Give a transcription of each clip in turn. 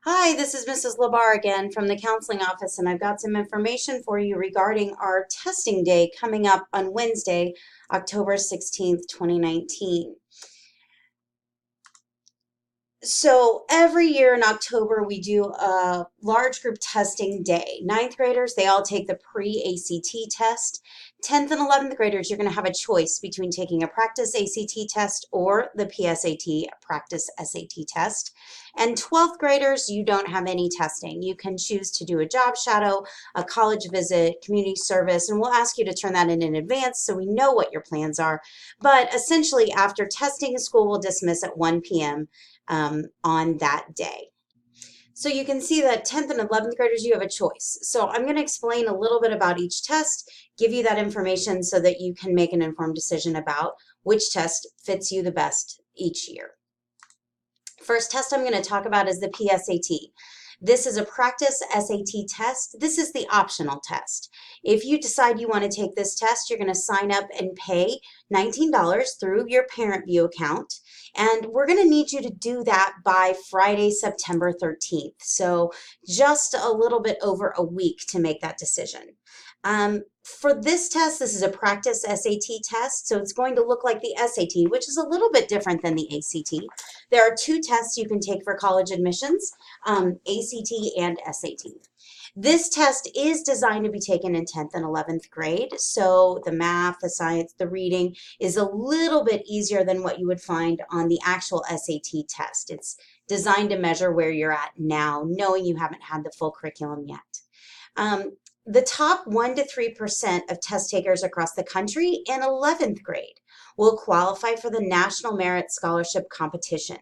Hi, this is Mrs. Labar again from the counseling office, and I've got some information for you regarding our testing day coming up on Wednesday, October 16th, 2019. So every year in October, we do a large group testing day. Ninth graders, they all take the pre-ACT test. 10th and 11th graders, you're going to have a choice between taking a practice ACT test or the PSAT, practice SAT test. And 12th graders, you don't have any testing. You can choose to do a job shadow, a college visit, community service, and we'll ask you to turn that in advance so we know what your plans are. But essentially, after testing, school will dismiss at 1 p.m. On that day. So you can see that 10th and 11th graders, you have a choice. So I'm going to explain a little bit about each test, give you that information so that you can make an informed decision about which test fits you the best each year. First test I'm going to talk about is the PSAT. This is a practice SAT test. This is the optional test. If you decide you want to take this test, you're going to sign up and pay $19 through your ParentView account. And we're going to need you to do that by Friday, September 13th. So just a little bit over a week to make that decision. For this test, this is a practice SAT test, so it's going to look like the SAT, which is a little bit different than the ACT. There are two tests you can take for college admissions, ACT and SAT. This test is designed to be taken in 10th and 11th grade, so the math, the science, the reading is a little bit easier than what you would find on the actual SAT test. It's designed to measure where you're at now, knowing you haven't had the full curriculum yet. The top 1 to 3% of test takers across the country in 11th grade will qualify for the National Merit Scholarship Competition.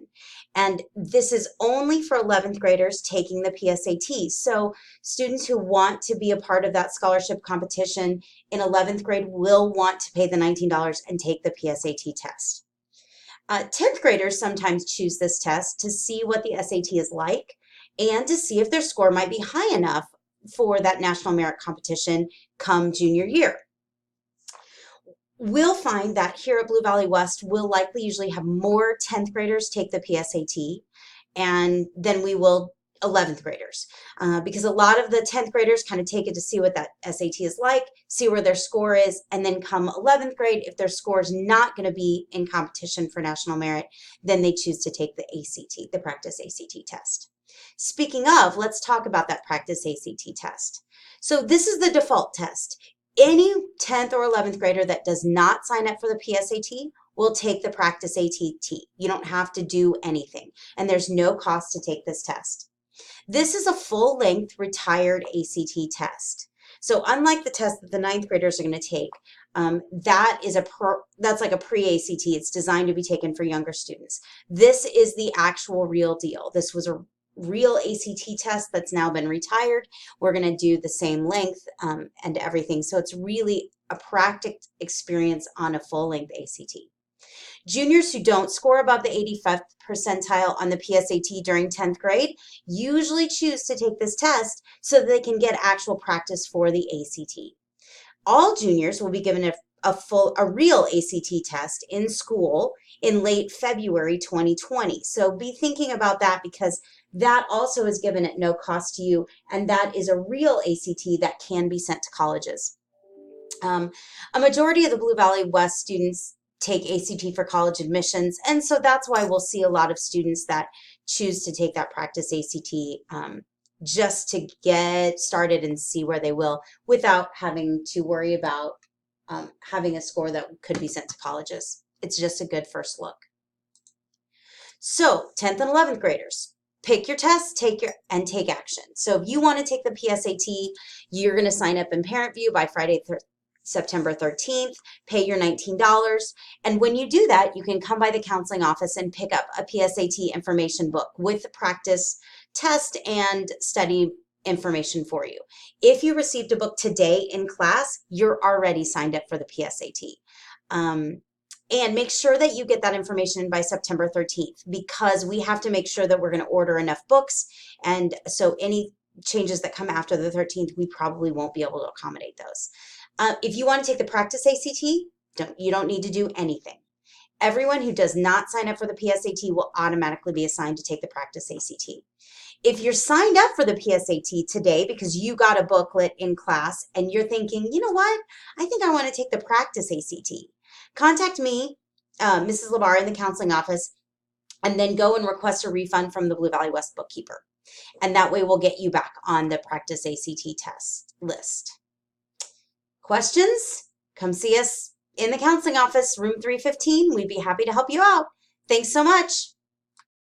And this is only for 11th graders taking the PSAT. So students who want to be a part of that scholarship competition in 11th grade will want to pay the $19 and take the PSAT test. 10th graders sometimes choose this test to see what the SAT is like and to see if their score might be high enough for that national merit competition come junior year. We'll find that here at Blue Valley West, we'll likely usually have more 10th graders take the PSAT and then we will 11th graders because a lot of the 10th graders kind of take it to see what that SAT is like, see where their score is, and then come 11th grade, if their score is not going to be in competition for national merit, then they choose to take the ACT, the practice ACT test. Speaking of, let's talk about that practice ACT test. So this is the default test. Any 10th or 11th grader that does not sign up for the PSAT will take the practice ACT. You don't have to do anything, and there's no cost to take this test. This is a full-length retired ACT test. So unlike the test that the 9th graders are going to take, that's like a pre-ACT. It's designed to be taken for younger students. This is the actual real deal. This was a real ACT test that's now been retired. We're going to do the same length and everything. So it's really a practical experience on a full-length ACT. Juniors who don't score above the 85th percentile on the PSAT during 10th grade usually choose to take this test so that they can get actual practice for the ACT. All juniors will be given a real ACT test in school in late February 2020. So be thinking about that because that also is given at no cost to you, and that is a real ACT that can be sent to colleges. A majority of the Blue Valley West students take ACT for college admissions, and so that's why we'll see a lot of students that choose to take that practice ACT just to get started and see where they will without having to worry about having a score that could be sent to colleges. It's just a good first look. So 10th and 11th graders, pick your test, take action. So if you want to take the PSAT, you're going to sign up in ParentView by Friday, September 13th, pay your $19. And when you do that, you can come by the counseling office and pick up a PSAT information book with the practice test and study information for you. If you received a book today in class, you're already signed up for the PSAT. And make sure that you get that information by September 13th because we have to make sure that we're going to order enough books. And so any changes that come after the 13th, we probably won't be able to accommodate those. If you want to take the practice ACT, you don't need to do anything. Everyone who does not sign up for the PSAT will automatically be assigned to take the practice ACT. If you're signed up for the PSAT today because you got a booklet in class and you're thinking, you know what, I think I want to take the practice ACT, contact me, Mrs. Labar in the counseling office, and then go and request a refund from the Blue Valley West bookkeeper. And that way we'll get you back on the practice ACT test list. Questions? Come see us in the counseling office, room 315. We'd be happy to help you out. Thanks so much.